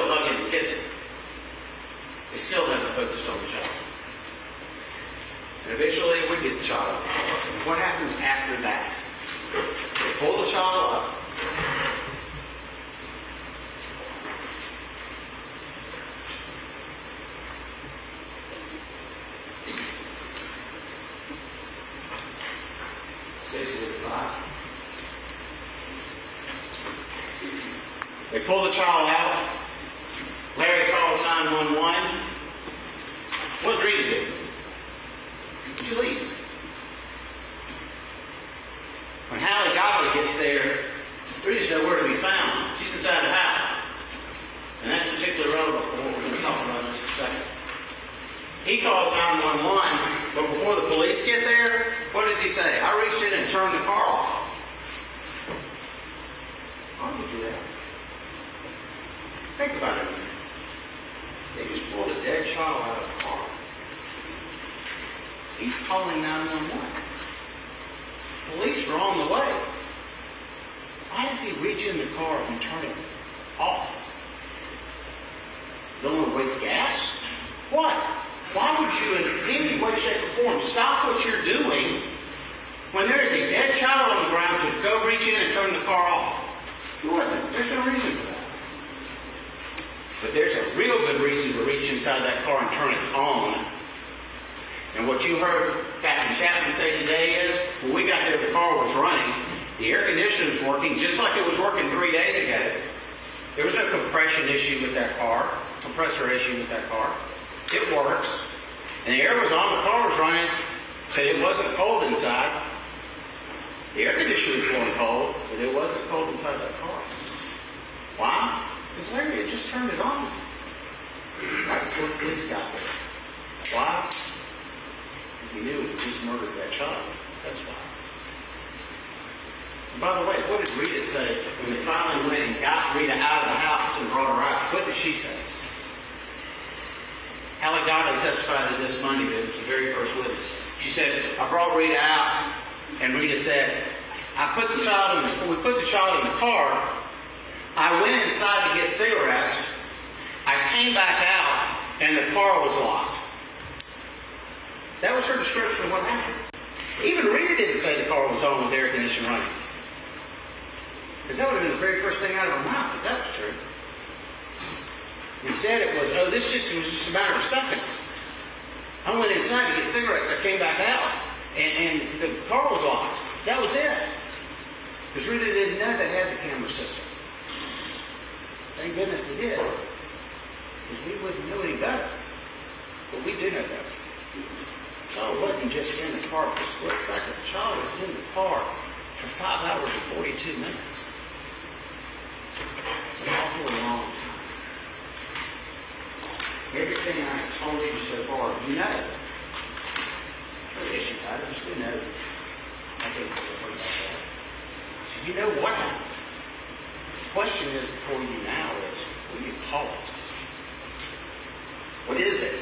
still hugging and kissing. They still haven't focused on the child. And eventually they would get the child out of the car. And what happens after that? They pull the child up. They pull the child out. Larry calls 911. What does Rita do? She leaves. When Hallie Godley gets there, Rita's nowhere to be found. She's inside the house. And that's particularly relevant for what we're going to talk about in just a second. He calls 911, but before the police get there, what does he say? I reached in and turned the car off. Why would you do that? Think about it. They just pulled a dead child out of the car. He's calling 911. Police are on the way. Why does he reach in the car and turn it off? Don't want to waste gas? What? Why would you in any way, shape, or form stop what you're doing when there is a dead child on the ground to go reach in and turn the car off? You wouldn't. There's no reason for that. But there's a real good reason to reach inside that car and turn it on. And what you heard Captain Chapman say today is, when we got there, the car was running. The air conditioner was working just like it was working 3 days ago. There was no compression issue with that car, compressor issue with that car. It works. And the air was on, the car was running, but it wasn't cold inside. The air conditioner was going cold, but it wasn't cold inside that car. Why? Because Larry had just turned it on right before the police got there. Why? Because he knew he just murdered that child. That's why. And by the way, what did Rita say when they finally went and got Rita out of the house and brought her out? What did she say? Hallie Godley testified to this Monday, that it was the very first witness. She said, I brought Rita out, and Rita said, we put the child in the car. I went inside to get cigarettes. I came back out, and the car was locked. That was her description of what happened. Even Rita didn't say the car was on with the air conditioning running. Because that would have been the very first thing out of her mouth if that was true. Instead it was, this was just a matter of seconds. I went inside to get cigarettes. I came back out, and the car was locked. That was it. Because Rita didn't know they had the camera system. Thank goodness they did. Because we wouldn't know any better. But we do know better. The child wasn't just in the car for a split second. The child was in the car for 5 hours and 42 minutes. It's an awful long time. Everything I have told you so far, you know. Well, yes, you guys, we know. I think we'll talk about that. So you know what happened. The question is before you now is, what do you call it? What is it?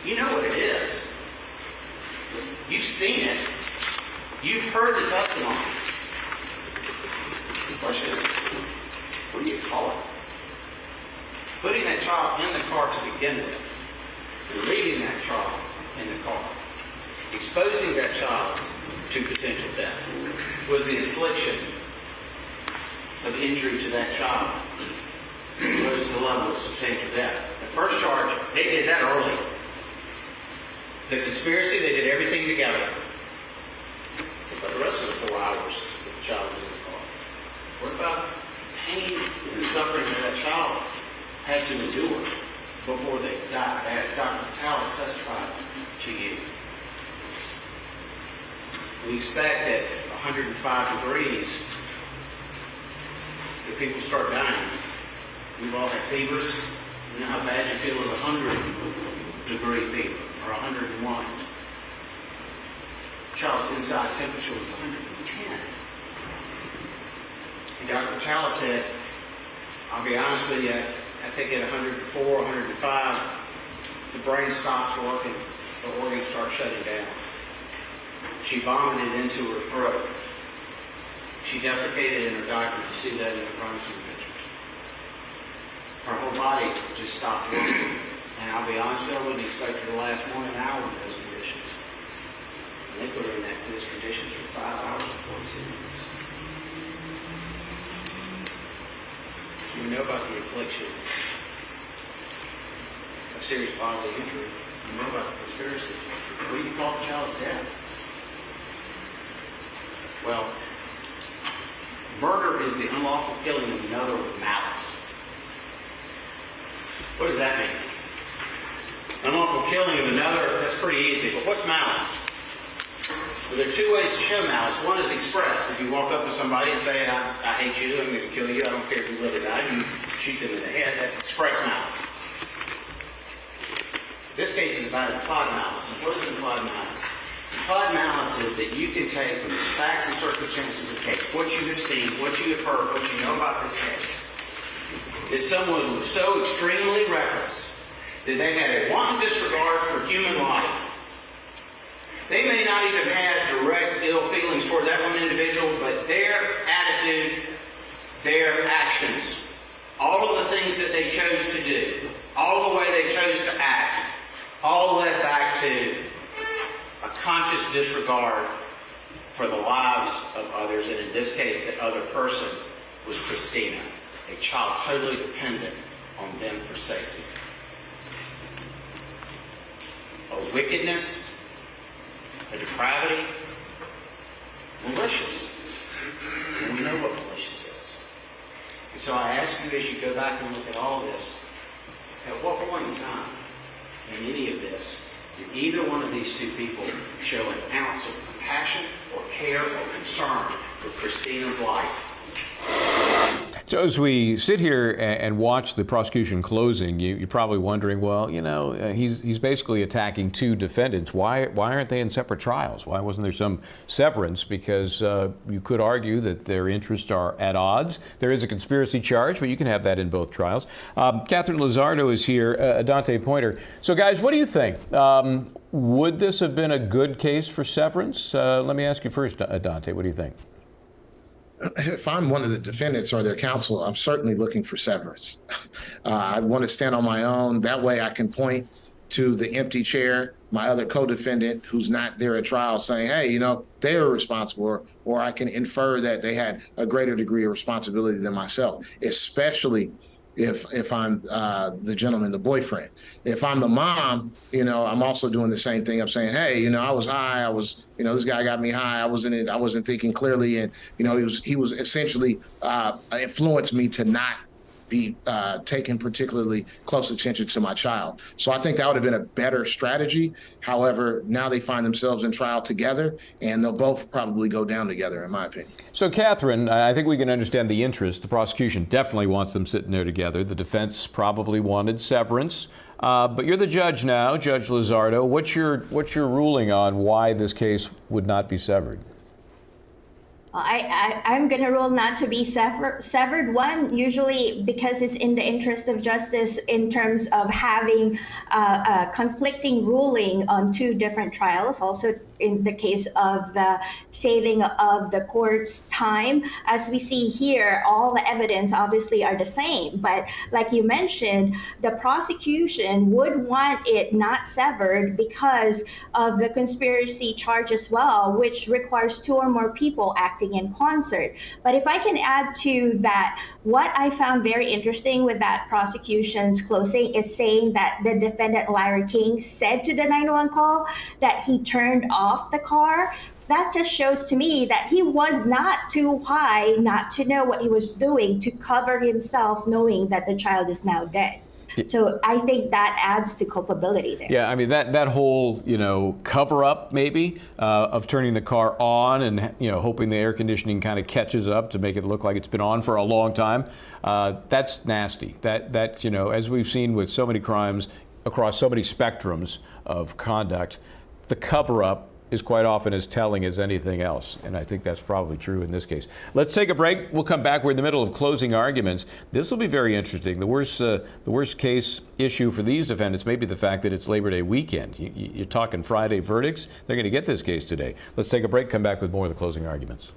You know what it is. You've seen it. You've heard the testimony. The question is, what do you call it? Putting that child in the car to begin with, and leaving that child in the car, exposing that child to potential death, was the infliction of injury to that child rose to the level of substantial death. The first charge, they did that early. The conspiracy, they did everything together. But the rest of the 4 hours that the child was in the car. What about the pain and suffering that that child had to endure before they died? As Dr. Talis testified to you. We expect at 105 degrees that people start dying. We've all had fevers. You know how bad you feel with 100-degree fever or 101. Child's inside temperature was 110. And Dr. Talis said, I'll be honest with you, I think at 104, 105, the brain stops working, the organs start shutting down. She vomited into her throat. She defecated in her diaper. You see that in the crime scene pictures. body just stopped working. And I'll be honest with you, I wouldn't expect her to last more than an hour in those conditions. And they put her in those conditions for 5 hours and 42 minutes. So you know about the infliction of serious bodily injury. You know about the conspiracy. What do you call the child's death? Well, murder is the unlawful killing of another with malice. What does that mean? Unlawful killing of another, that's pretty easy, but what's malice? Well, there are two ways to show malice. One is express. If you walk up to somebody and say, I hate you, I'm going to kill you, I don't care if you live or die, you shoot them in the head, that's express malice. This case is about implied malice. And what is implied malice? Implied malice is that you can take from the facts and circumstances of the case, what you have seen, what you have heard, what you know about this case, that someone was so extremely reckless that they had a wanton disregard for human life. They may not even have direct ill feelings toward that one individual, but their attitude, their actions, all of the things that they chose to do, all the way they chose to act, all led back to a conscious disregard for the lives of others, and in this case, the other person was Cristina, a child totally dependent on them for safety. A wickedness, a depravity, malicious. And we know what malicious is. And so I ask you, as you go back and look at all this, at what point in time in any of this did either one of these two people show an ounce of compassion or care or concern for Cristina's life? So as we sit here and watch the prosecution closing, you're probably wondering, well, you know, he's basically attacking two defendants. Why aren't they in separate trials? Why wasn't there some severance? Because you could argue that their interests are at odds. There is a conspiracy charge, but you can have that in both trials. Catherine Lizardo is here, Dante Pointer. So guys, what do you think? Would this have been a good case for severance? Let me ask you first, Dante, what do you think? If I'm one of the defendants or their counsel, I'm certainly looking for severance. I want to stand on my own. That way I can point to the empty chair, my other co-defendant who's not there at trial, saying, hey, you know, they were responsible, or I can infer that they had a greater degree of responsibility than myself, especially if I'm the gentleman, the boyfriend. If I'm the mom, you know, I'm also doing the same thing. I'm saying, hey, you know, I was high. This guy got me high. I wasn't thinking clearly. And, you know, he was essentially influenced me to not be taking particularly close attention to my child. So I think that would have been a better strategy. However, now they find themselves in trial together, and they'll both probably go down together, in my opinion. So, Catherine, I think we can understand the interest. The prosecution definitely wants them sitting there together. The defense probably wanted severance. But you're the judge now, Judge Lizardo. What's your ruling on why this case would not be severed? I'm going to rule not to be severed. One, usually because it's in the interest of justice in terms of having a conflicting ruling on two different trials. Also, in the case of the saving of the court's time, as we see here, all the evidence obviously are the same. But like you mentioned, the prosecution would want it not severed because of the conspiracy charge as well, which requires two or more people acting in concert. But if I can add to that, what I found very interesting with that prosecution's closing is saying that the defendant, Larry King, said to the 911 call that he turned off the car. That just shows to me that he was not too high not to know what he was doing to cover himself, knowing that the child is now dead. So I think that adds to culpability there. Yeah, I mean, that whole, you know, cover up maybe of turning the car on and, you know, hoping the air conditioning kind of catches up to make it look like it's been on for a long time. That's nasty. That, you know, as we've seen with so many crimes across so many spectrums of conduct, the cover up is quite often as telling as anything else, and I think that's probably true in this case. Let's take a break. We'll come back. We're in the middle of closing arguments. This will be very interesting. The worst case issue for these defendants may be the fact that it's Labor Day weekend. You're talking Friday verdicts. They're going to get this case today. Let's take a break. Come back with more of the closing arguments.